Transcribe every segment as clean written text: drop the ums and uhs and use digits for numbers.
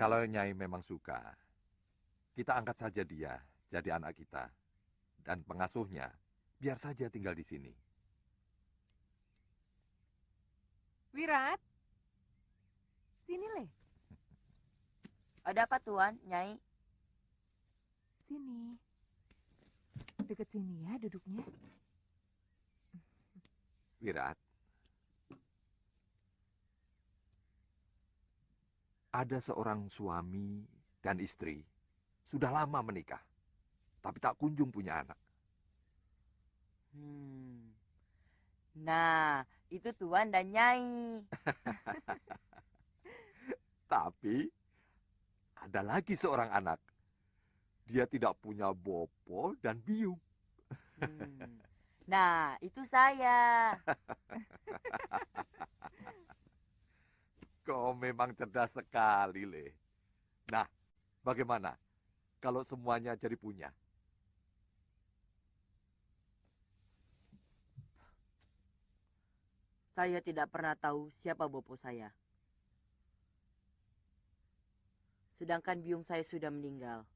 Kalau Nyai memang suka, kita angkat saja dia jadi anak kita. Dan pengasuhnya, biar saja tinggal di sini. Wirat, sini Le. Ada apa Tuan, Nyai? Sini. Deket sini ya duduknya. Wirat, ada seorang suami dan istri sudah lama menikah, tapi tak kunjung punya anak. Nah, itu Tuan dan Nyai. Tapi ada lagi seorang anak. Dia tidak punya bopo dan biung. Nah, itu saya. Kau memang cerdas sekali, Le. Nah, bagaimana kalau semuanya jadi punya? Saya tidak pernah tahu siapa bopo saya. Sedangkan biung saya sudah meninggal.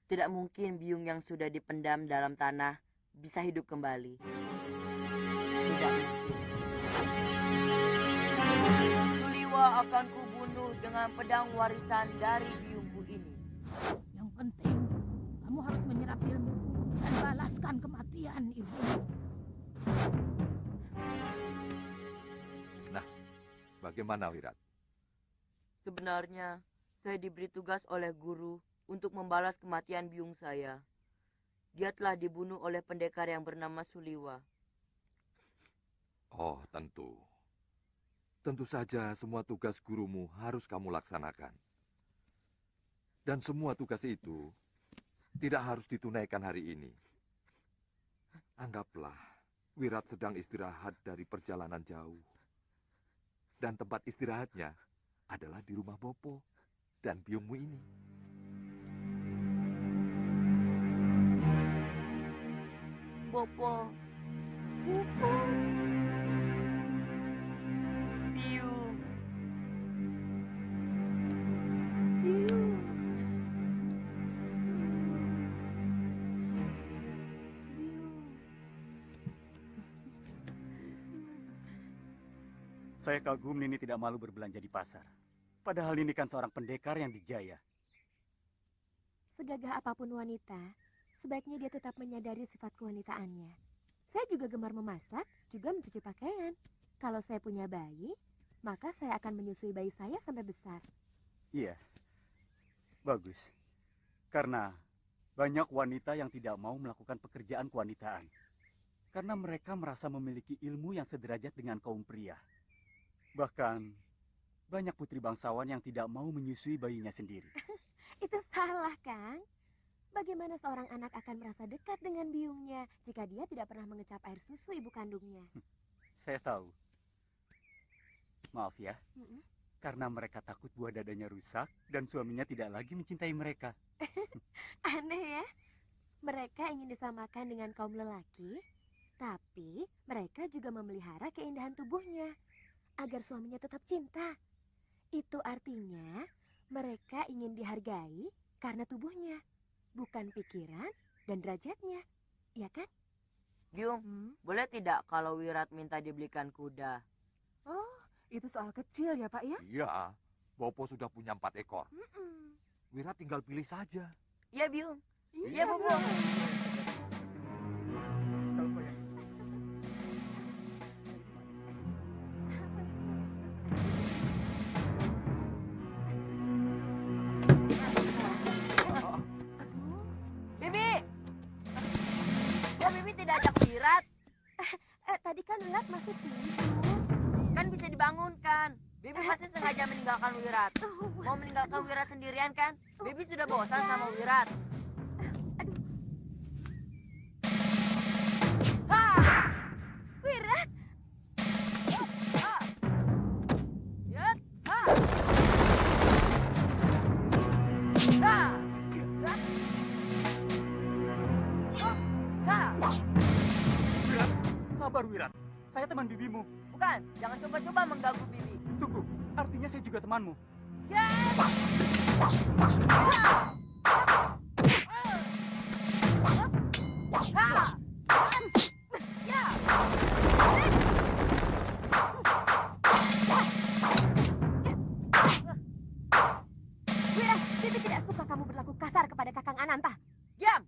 Tidak mungkin biung yang sudah dipendam dalam tanah bisa hidup kembali. Tidak mungkin. Suliwa akan kubunuh dengan pedang warisan dari biungku ini. Yang penting, kamu harus menyerap ilmuku dan balaskan kematian ibumu. Nah, bagaimana Wirat? Sebenarnya, saya diberi tugas oleh guru untuk membalas kematian biung saya. Dia telah dibunuh oleh pendekar yang bernama Suliwa. Oh, tentu. Tentu saja semua tugas gurumu harus kamu laksanakan. Dan semua tugas itu tidak harus ditunaikan hari ini. Anggaplah Wirat sedang istirahat dari perjalanan jauh. Dan tempat istirahatnya adalah di rumah Bopo dan biungmu ini. Bopo. Bopo. Biung. Biung. Saya kagum Nini tidak malu berbelanja di pasar. Padahal Nini kan seorang pendekar yang dijaya. Segagah apapun wanita, sebaiknya dia tetap menyadari sifat kewanitaannya. Saya juga gemar memasak, juga mencuci pakaian. Kalau saya punya bayi, maka saya akan menyusui bayi saya sampai besar. Iya, bagus. Karena banyak wanita yang tidak mau melakukan pekerjaan kewanitaan. Karena mereka merasa memiliki ilmu yang sederajat dengan kaum pria. Bahkan, banyak putri bangsawan yang tidak mau menyusui bayinya sendiri. Itu salah, Kang. Bagaimana seorang anak akan merasa dekat dengan biungnya jika dia tidak pernah mengecap air susu ibu kandungnya? Saya tahu. Maaf ya, karena mereka takut buah dadanya rusak dan suaminya tidak lagi mencintai mereka. Aneh ya, mereka ingin disamakan dengan kaum lelaki, tapi mereka juga memelihara keindahan tubuhnya agar suaminya tetap cinta. Itu artinya mereka ingin dihargai karena tubuhnya, bukan pikiran dan derajatnya, ya kan? Biung, boleh tidak kalau Wirat minta dibelikan kuda? Oh, itu soal kecil ya Pak ya? Iya, Bopo sudah punya 4 ekor. Wirat tinggal pilih saja. Iya, Biung. Iya, Bopo. Bibi! Kok Bibi tidak ajak Wirat? Tadi kan Wirat masih tidur. Kan bisa dibangunkan. Bibi pasti sengaja meninggalkan Wirat. Mau meninggalkan Wirat sendirian kan? Bibi sudah bosan sama Wirat. Wirat! Sabar Wirat, saya teman bibimu. Bukan, jangan coba-coba mengganggu Bibi. Tunggu, artinya saya juga temanmu. Wira, Bibi tidak suka kamu berlaku kasar kepada Kakang Ananta. Diam!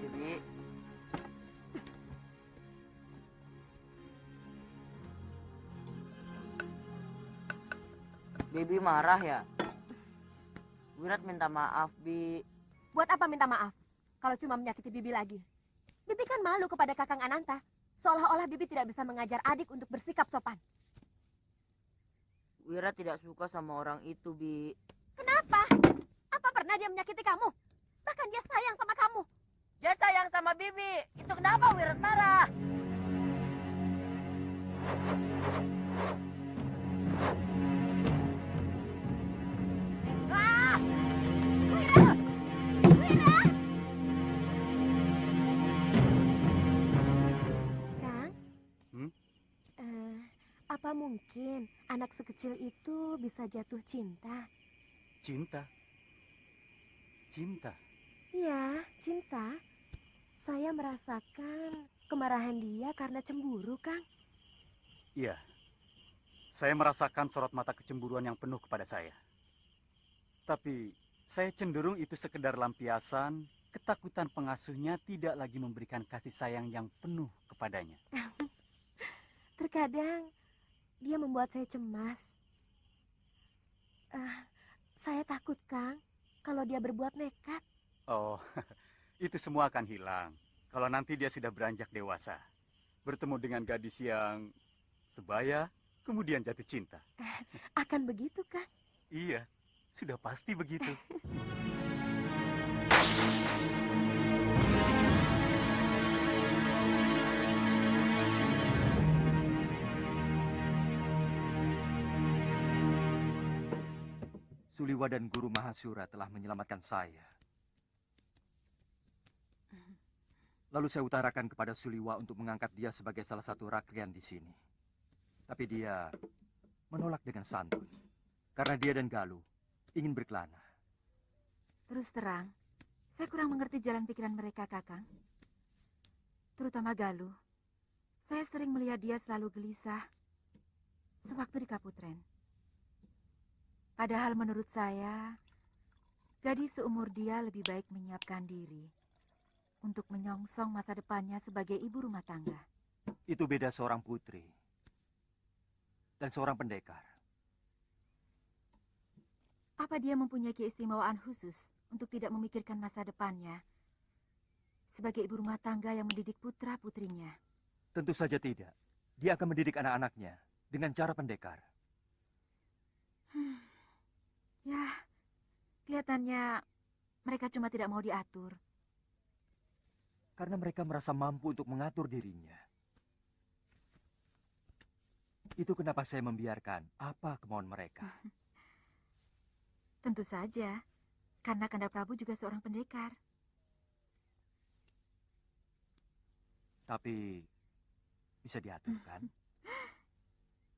Bibi. Bibi marah ya? Wirat minta maaf, Bi. Buat apa minta maaf kalau cuma menyakiti Bibi lagi? Bibi kan malu kepada Kakang Ananta. Seolah-olah Bibi tidak bisa mengajar adik untuk bersikap sopan. Wirat tidak suka sama orang itu, Bi. Kenapa? Apa pernah dia menyakiti kamu? Bahkan dia sayang sama kamu. Dia sayang sama Bibi. Itu kenapa Wirat marah? Ah! Wira! Wira! Kang? Hmm? Apa mungkin anak sekecil itu bisa jatuh cinta? Cinta. Cinta. Iya, cinta. Saya merasakan kemarahan dia karena cemburu, Kang. Iya. Saya merasakan sorot mata kecemburuan yang penuh kepada saya. Tapi saya cenderung itu sekedar lampiasan, ketakutan pengasuhnya tidak lagi memberikan kasih sayang yang penuh kepadanya. Terkadang dia membuat saya cemas. Saya takut, Kang, kalau dia berbuat nekat. Oh, itu semua akan hilang kalau nanti dia sudah beranjak dewasa. Bertemu dengan gadis yang sebaya, kemudian jatuh cinta. Akan begitu, Kang? Iya, sudah pasti begitu. Suliwa dan Guru Mahasura telah menyelamatkan saya. Lalu saya utarakan kepada Suliwa untuk mengangkat dia sebagai salah satu rakrian di sini. Tapi dia menolak dengan santun. Karena dia dan Galuh ingin berkelana. Terus terang, saya kurang mengerti jalan pikiran mereka, Kakang. Terutama Galuh. Saya sering melihat dia selalu gelisah sewaktu di Kaputren. Padahal menurut saya, gadis seumur dia lebih baik menyiapkan diri untuk menyongsong masa depannya sebagai ibu rumah tangga. Itu beda seorang putri dan seorang pendekar. Apa dia mempunyai keistimewaan khusus untuk tidak memikirkan masa depannya sebagai ibu rumah tangga yang mendidik putra-putrinya? Tentu saja tidak. Dia akan mendidik anak-anaknya dengan cara pendekar. Ya, kelihatannya mereka cuma tidak mau diatur. Karena mereka merasa mampu untuk mengatur dirinya. Itu kenapa saya membiarkan apa kemauan mereka. Tentu saja, Karena Kanda Prabu juga seorang pendekar. Tapi bisa diatur kan?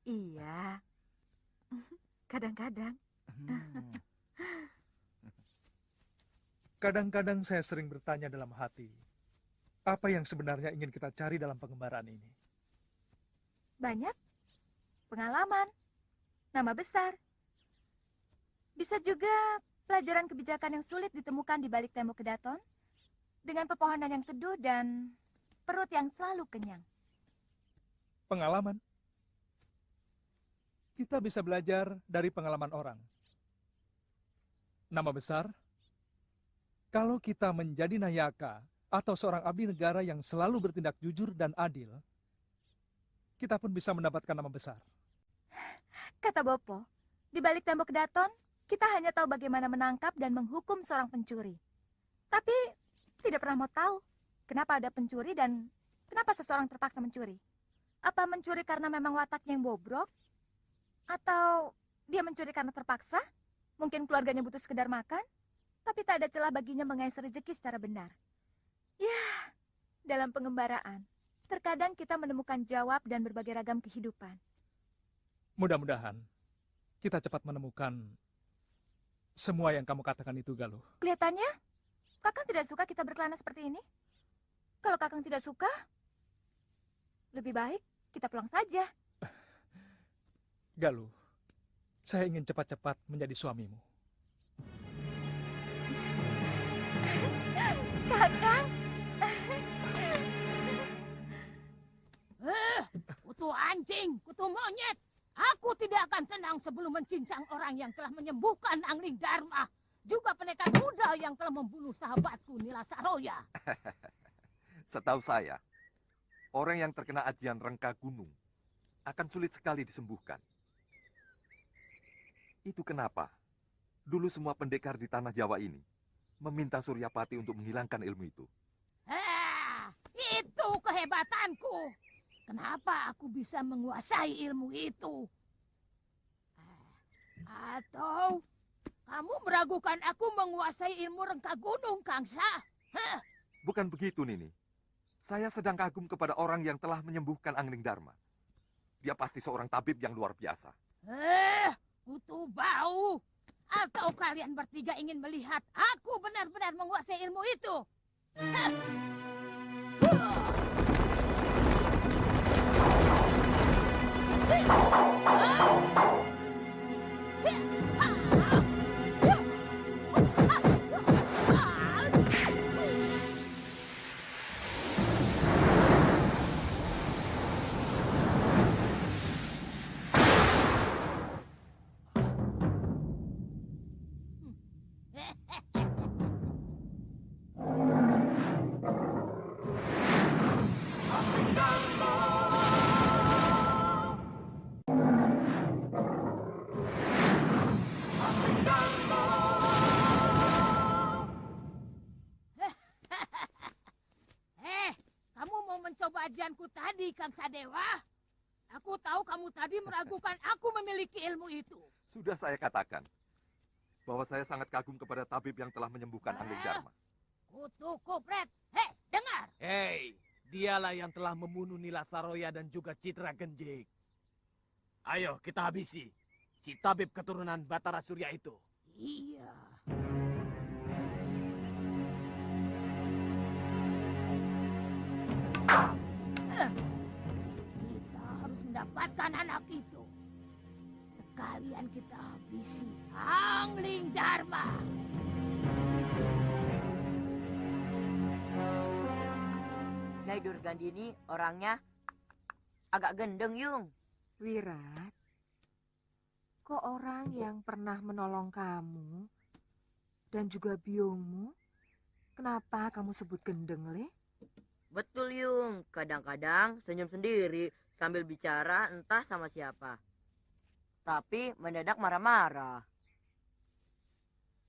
Iya. Kadang-kadang. Hmm. Kadang-kadang saya sering bertanya dalam hati, apa yang sebenarnya ingin kita cari dalam pengembaraan ini? Banyak. Pengalaman. Nama besar. Bisa juga pelajaran kebijakan yang sulit ditemukan di balik tembok kedaton. Dengan pepohonan yang teduh dan perut yang selalu kenyang. Pengalaman. Kita bisa belajar dari pengalaman orang. Nama besar, kalau kita menjadi nayaka atau seorang abdi negara yang selalu bertindak jujur dan adil, kita pun bisa mendapatkan nama besar. Kata Bopo, di balik tembok kedaton, kita hanya tahu bagaimana menangkap dan menghukum seorang pencuri. Tapi tidak pernah mau tahu kenapa ada pencuri dan kenapa seseorang terpaksa mencuri. Apa mencuri karena memang wataknya yang bobrok? Atau dia mencuri karena terpaksa? Mungkin keluarganya butuh sekedar makan? Tapi tak ada celah baginya mengais rezeki secara benar. Ya, dalam pengembaraan, terkadang kita menemukan jawab dan berbagai ragam kehidupan. Mudah-mudahan kita cepat menemukan semua yang kamu katakan itu, Galuh. Kelihatannya, Kakang tidak suka kita berkelana seperti ini. Kalau Kakang tidak suka, lebih baik kita pulang saja. Galuh, saya ingin cepat-cepat menjadi suamimu. Kakang, Kutu anjing, kutu monyet. Aku tidak akan tenang sebelum mencincang orang yang telah menyembuhkan Angling Dharma. Juga pendekar muda yang telah membunuh sahabatku Nila Saroya. Setahu saya, orang yang terkena ajian rengka gunung akan sulit sekali disembuhkan. Itu kenapa dulu semua pendekar di tanah Jawa ini meminta Suryapati untuk menghilangkan ilmu itu. Itu kehebatanku. Kenapa aku bisa menguasai ilmu itu? Atau kamu meragukan aku menguasai ilmu rengka gunung, Kangsa? Bukan begitu, Nini. Saya sedang kagum kepada orang yang telah menyembuhkan Angling Dharma. Dia pasti seorang tabib yang luar biasa. Kutu bau. Atau kalian bertiga ingin melihat aku benar-benar menguasai ilmu itu? Kamu mau mencoba ajianku tadi, Kang Sadewa? Aku tahu kamu tadi meragukan aku memiliki ilmu itu. Sudah saya katakan bahwa saya sangat kagum kepada tabib yang telah menyembuhkan Angling Dharma. Kutu kupret. Dengar. Dialah yang telah membunuh Nila Saroya dan juga Citra Genjik. Ayo kita habisi si tabib keturunan Batara Surya itu. Iya. Kita harus mendapatkan anak itu. Sekalian kita habisi Angling Dharma. Nyai Durgandini orangnya agak gendeng, Yung. Wirat, kok orang yang pernah menolong kamu dan juga biungmu, kenapa kamu sebut gendeng, Le? Betul, Yung. Kadang-kadang senyum sendiri sambil bicara entah sama siapa. Tapi mendadak marah-marah.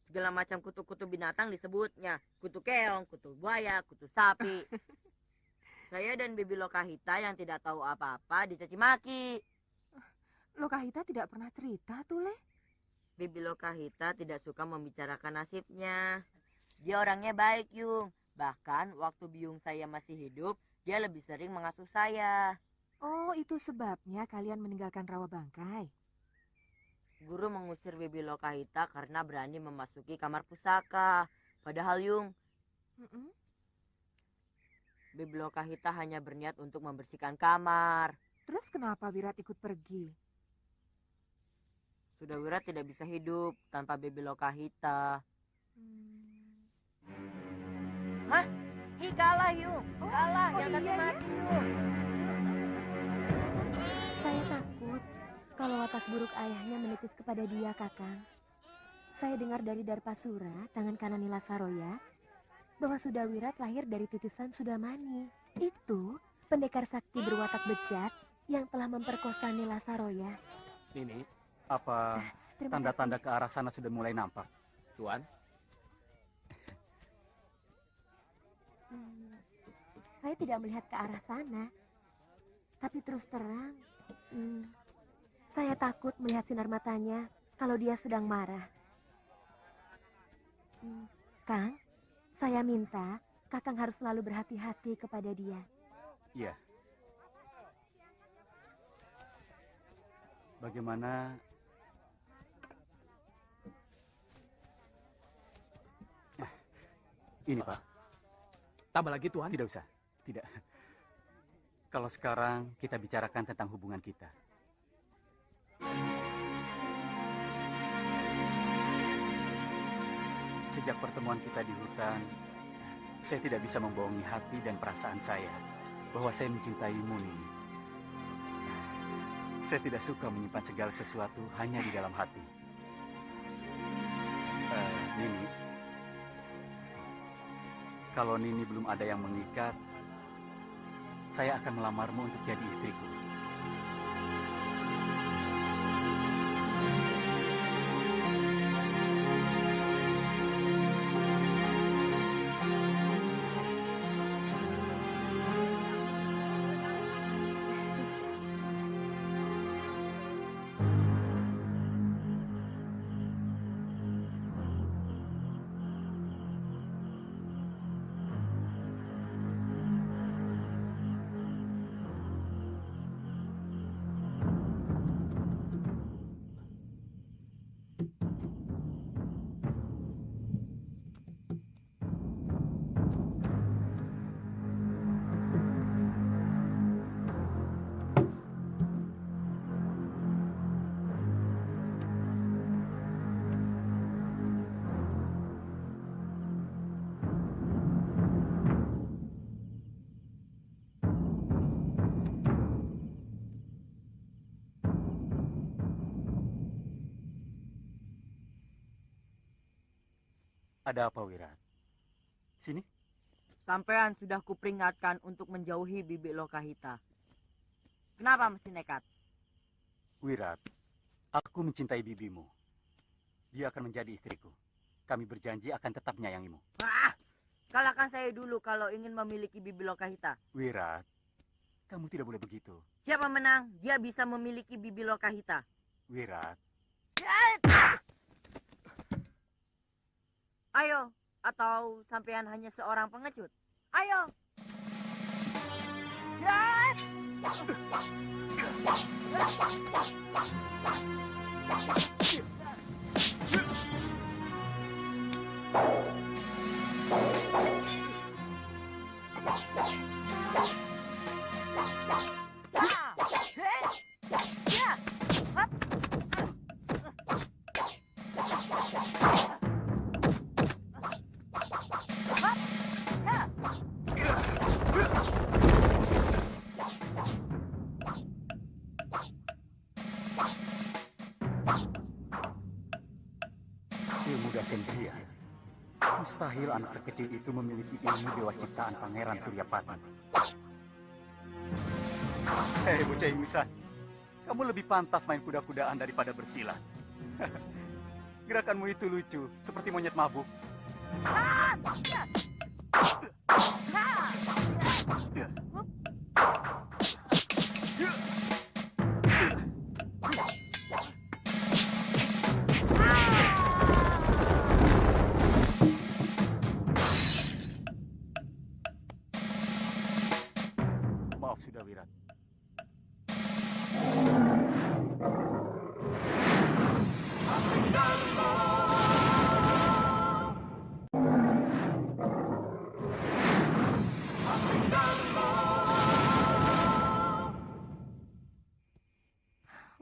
Segala macam kutu-kutu binatang disebutnya. Kutu keong, kutu buaya, kutu sapi. Saya dan Bibi Lokahita yang tidak tahu apa-apa dicaci maki. Lokahita tidak pernah cerita tuh, Le. Bibi Lokahita tidak suka membicarakan nasibnya. Dia orangnya baik, Yung. Bahkan waktu Biung saya masih hidup, dia lebih sering mengasuh saya. Oh, itu sebabnya kalian meninggalkan Rawa Bangkai. Guru mengusir Bibi Lokahita karena berani memasuki kamar pusaka. Padahal, Yung, Bibi Lokahita hanya berniat untuk membersihkan kamar. Terus kenapa Wirat ikut pergi? Sudah Wirat tidak bisa hidup tanpa Bibi Lokahita. Hah? Ih, kalah, Yung. Kalah. Yang satu mati, Yung. Saya takut kalau watak buruk ayahnya menitis kepada dia, Kakang. Saya dengar dari Darpasura, tangan kanan Nila Saroya, bahwa Sudawirat lahir dari titisan Sudamani. Itu pendekar sakti berwatak bejat yang telah memperkosa Nila Saroya. Nini, apa Terima tanda-tanda ke arah sana sudah mulai nampak? Tuan, Saya tidak melihat ke arah sana. Tapi terus terang, saya takut melihat sinar matanya kalau dia sedang marah. Kang, saya minta Kakang harus selalu berhati-hati kepada dia. Iya. Bagaimana... Ini, Pak. tambah lagi, Tuan. Tidak usah. Tidak. Kalau sekarang kita bicarakan tentang hubungan kita. Sejak pertemuan kita di hutan, saya tidak bisa membohongi hati dan perasaan saya bahwa saya mencintaimu, Nini. Saya tidak suka menyimpan segala sesuatu hanya di dalam hati. Nini, kalau Nini belum ada yang mengikat, saya akan melamarmu untuk jadi istriku. Ada apa, Wirat? Sini. Sampean sudah kuperingatkan untuk menjauhi Bibi Lokahita. Kenapa mesti nekat? Wirat, aku mencintai bibimu. Dia akan menjadi istriku. Kami berjanji akan tetap menyayangimu. Kalahkan saya dulu kalau ingin memiliki Bibi Lokahita. Wirat, kamu tidak boleh begitu. Siapa menang, dia bisa memiliki Bibi Lokahita. Wirat. Ayo, atau sampean hanya seorang pengecut? Ayo. Ilmu Dasendria. Mustahil anak sekecil itu memiliki ilmu dewa ciptaan Pangeran Suryapati. Hei, bocah ingusan. Kamu lebih pantas main kuda-kudaan daripada bersilat. Gerakanmu itu lucu, seperti monyet mabuk. Maaf sudah Wirat.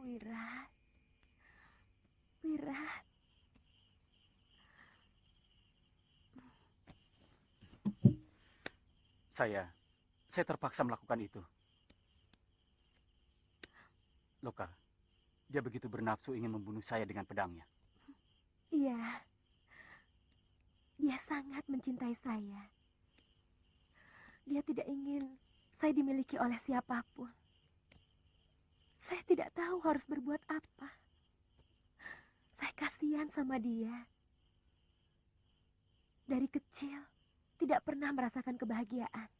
Wirat. Wirat. Saya terpaksa melakukan itu. Loka, dia begitu bernafsu ingin membunuh saya dengan pedangnya. Iya. Dia sangat mencintai saya. Dia tidak ingin saya dimiliki oleh siapapun. Saya tidak tahu harus berbuat apa. Saya kasihan sama dia. Dari kecil, tidak pernah merasakan kebahagiaan.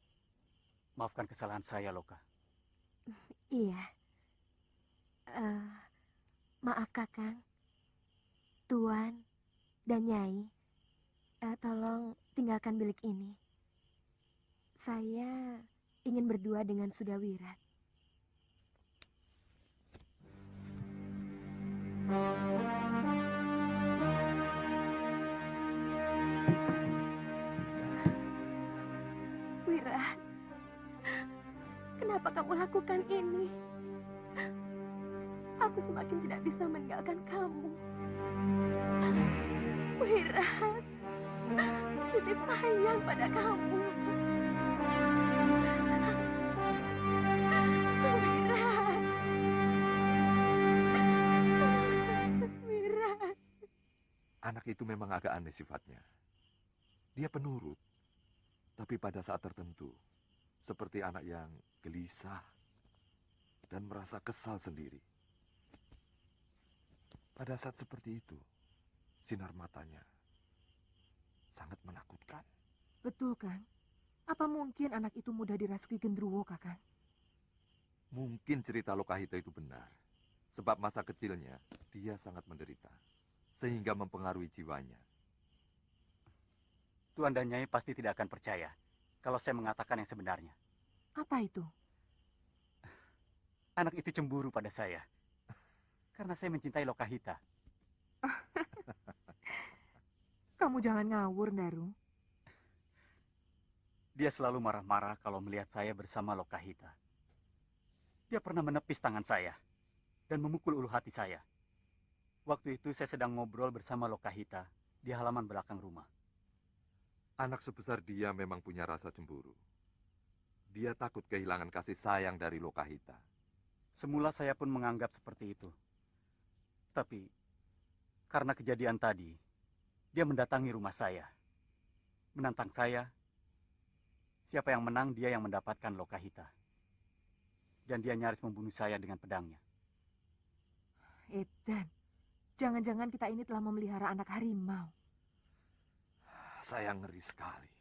Maafkan kesalahan saya, Loka. Iya. Maaf Kakang, Tuan, dan Nyai. Tolong tinggalkan bilik ini. Saya ingin berdua dengan Sudawirat. Wirat, kenapa kamu lakukan ini? Aku semakin tidak bisa meninggalkan kamu. Wirat, Bibi sayang pada kamu. Wirat. Wirat. Anak itu memang agak aneh sifatnya. Dia penurut. Tapi pada saat tertentu, seperti anak yang gelisah dan merasa kesal sendiri. Pada saat seperti itu, sinar matanya sangat menakutkan. Betul, Kang. Apa mungkin anak itu mudah dirasuki gendruwo, Kakang? Mungkin cerita Lokahita itu benar. Sebab masa kecilnya, dia sangat menderita. Sehingga mempengaruhi jiwanya. Tuan dan Nyai pasti tidak akan percaya kalau saya mengatakan yang sebenarnya. Apa itu? Anak itu cemburu pada saya. Karena saya mencintai Lokahita. Kamu jangan ngawur, Daru. Dia selalu marah-marah kalau melihat saya bersama Lokahita. Dia pernah menepis tangan saya dan memukul ulu hati saya. Waktu itu saya sedang ngobrol bersama Lokahita di halaman belakang rumah. Anak sebesar dia memang punya rasa cemburu. Dia takut kehilangan kasih sayang dari Lokahita. Semula saya pun menganggap seperti itu. Tapi karena kejadian tadi, dia mendatangi rumah saya. Menantang saya, siapa yang menang dia yang mendapatkan Lokahita. Dan dia nyaris membunuh saya dengan pedangnya. Edan, jangan-jangan kita ini telah memelihara anak harimau. Saya ngeri sekali.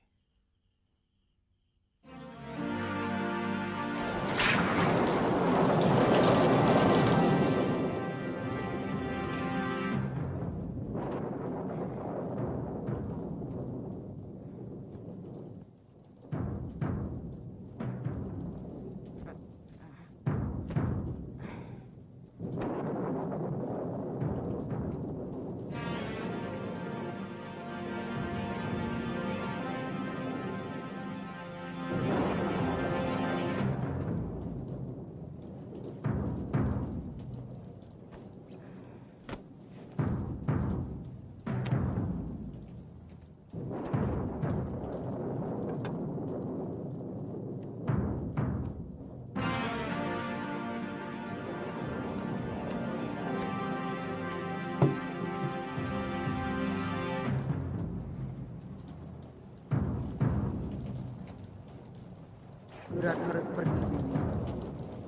Wirat harus pergi, Bibi.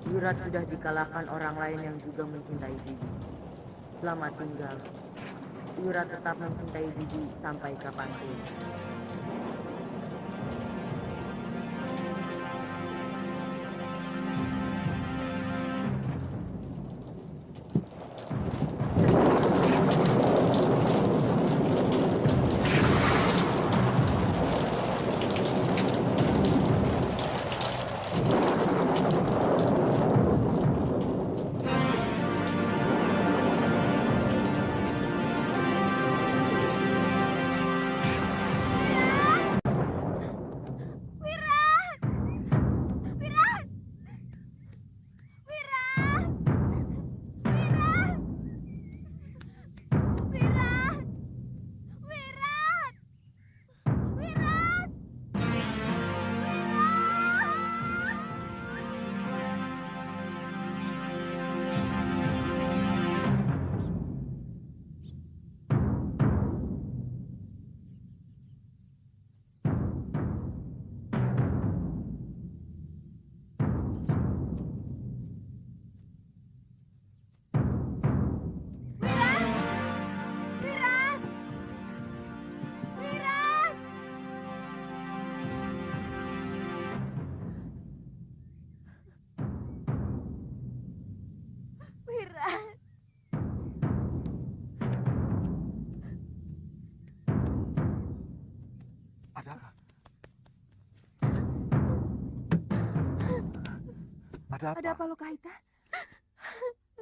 Wirat sudah dikalahkan orang lain yang juga mencintai Bibi. Selamat tinggal. Wirat tetap mencintai Bibi sampai kapanpun. Ada apa? Ada apa Lokahita?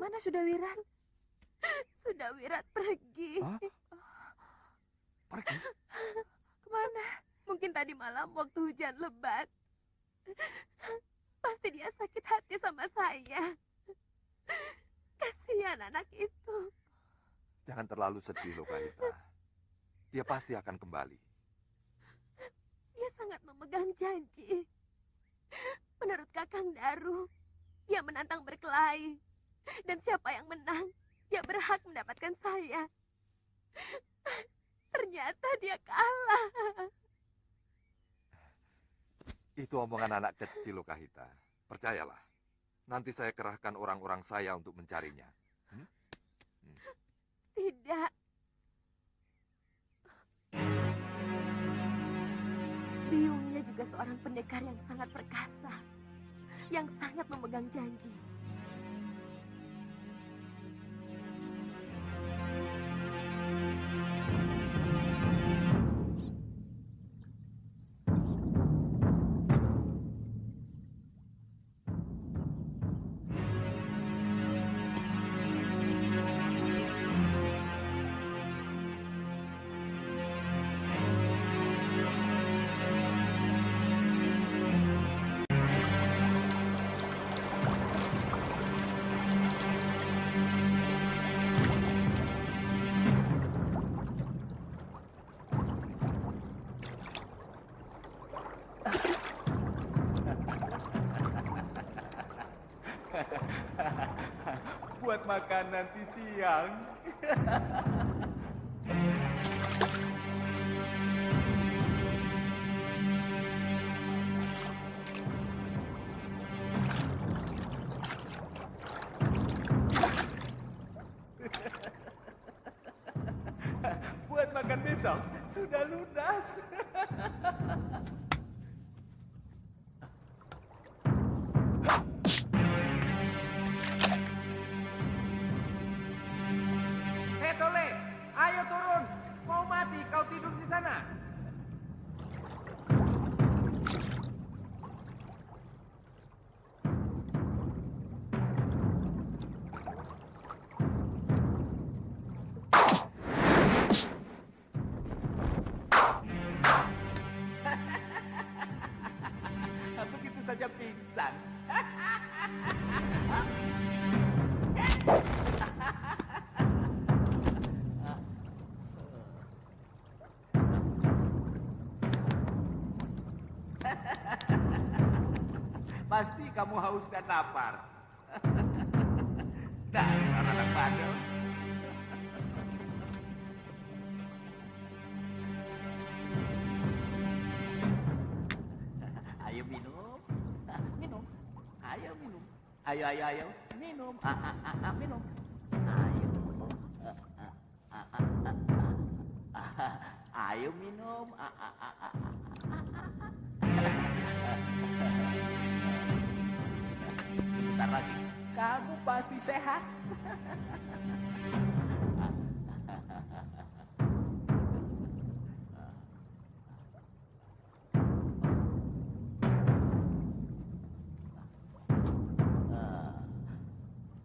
Mana sudah Wirat? Sudah Wirat pergi. Hah? Pergi? Kemana? Mungkin tadi malam waktu hujan lebat. Pasti dia sakit hati sama saya. Kasihan anak itu. Jangan terlalu sedih, Lokahita. Dia pasti akan kembali. Dia sangat memegang janji. Menurut Kakang Daru, dia menantang berkelahi. Dan siapa yang menang, dia berhak mendapatkan saya. Ternyata dia kalah. Itu omongan anak kecil, Lokahita. Percayalah. Nanti saya kerahkan orang-orang saya untuk mencarinya. Tidak. Biungnya juga seorang pendekar yang sangat perkasa. Yang sangat memegang janji. Buat makan nanti siang. Buat makan besok sudah lunas. Hei Tole, ayo turun. Mau mati kau tidur di sana. Begitu saja pingsan. Pasti kamu haus dan lapar. Dasar anak bandel. Ayo minum. Minum. Ayo minum. Ayo. Minum. Minum. Ayo. Ayo minum. Bentar lagi. Kamu pasti sehat.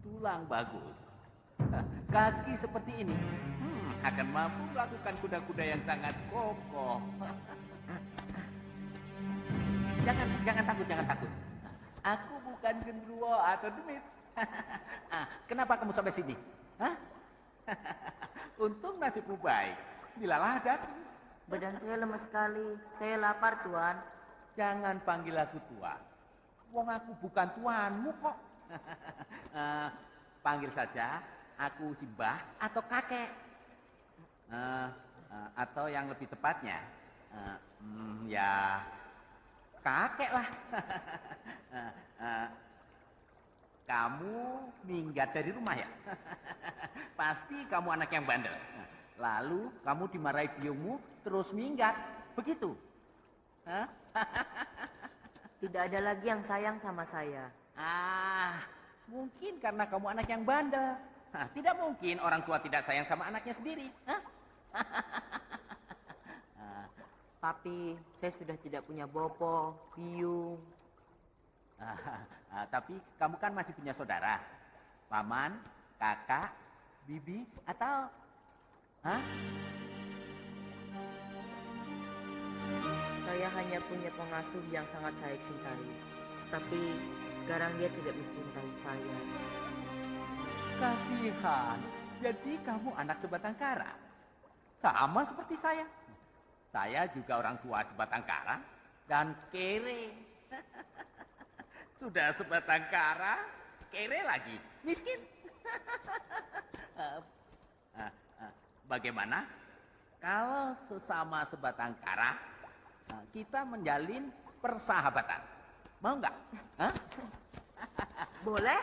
Tulang bagus. Kaki seperti ini akan mampu melakukan kuda-kuda yang sangat kokoh. Jangan takut. Aku bukan genderuwo atau demit. Kenapa kamu sampai sini? Hah? Untung nasibmu baik. Dilalah datang. Badan saya lemas sekali. Saya lapar, Tuan. Jangan panggil aku tua. Wong aku bukan tuanmu kok. Panggil saja aku Simbah atau kakek. Atau yang lebih tepatnya, ya kakek lah. Kamu minggat dari rumah ya? Pasti kamu anak yang bandel. Lalu kamu dimarahi biungmu terus minggat. Begitu? Tidak ada lagi yang sayang sama saya. Mungkin karena kamu anak yang bandel. Tidak mungkin orang tua tidak sayang sama anaknya sendiri. Tapi saya sudah tidak punya bopo, biung. Tapi kamu kan masih punya saudara. Paman, kakak, bibi, atau... Hah? Saya hanya punya pengasuh yang sangat saya cintai. Tapi sekarang dia tidak mencintai saya. Kasihan. Jadi kamu anak sebatang kara. Sama seperti saya. Saya juga orang tua sebatang kara dan kere. Sudah sebatang kara, kere lagi, miskin. Bagaimana kalau sesama sebatang kara kita menjalin persahabatan? Mau nggak? Hah? Boleh?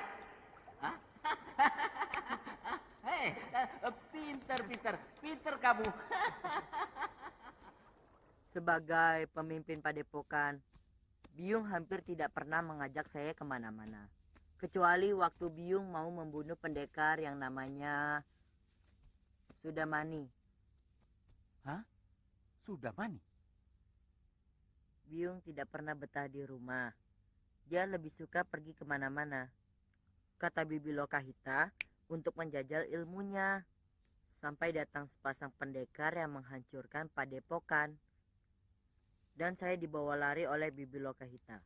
Hah? Hei, pinter kamu. Sebagai pemimpin padepokan, Biyung hampir tidak pernah mengajak saya kemana-mana. Kecuali waktu Biyung mau membunuh pendekar yang namanya Sudamani. Hah? Sudamani? Biyung tidak pernah betah di rumah. Dia lebih suka pergi kemana-mana. Kata Bibi Lokahita untuk menjajal ilmunya. Sampai datang sepasang pendekar yang menghancurkan padepokan. Dan saya dibawa lari oleh Bibi Lokahita.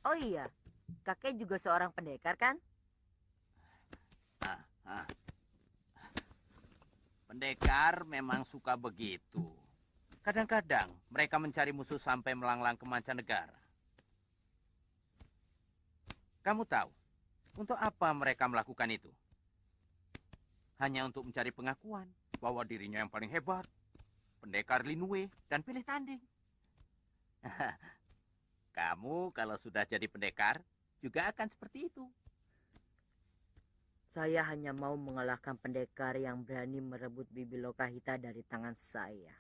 Oh iya, kakek juga seorang pendekar kan? Pendekar memang suka begitu. Kadang-kadang mereka mencari musuh sampai melanglang ke mancanegara. Kamu tahu, untuk apa mereka melakukan itu? Hanya untuk mencari pengakuan bahwa dirinya yang paling hebat. Pendekar Linue dan pilih tanding. Kamu kalau sudah jadi pendekar juga akan seperti itu. Saya hanya mau mengalahkan pendekar yang berani merebut Bibi Lokahita dari tangan saya.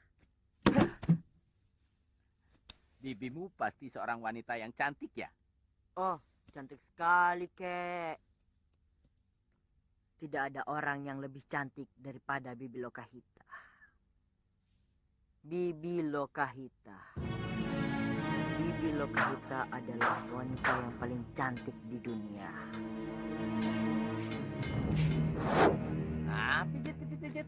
Bibimu pasti seorang wanita yang cantik ya? Oh, cantik sekali, Kek. Tidak ada orang yang lebih cantik daripada Bibi Lokahita. Bibi Lokahita. Bibi Lokahita adalah wanita yang paling cantik di dunia. Pijit.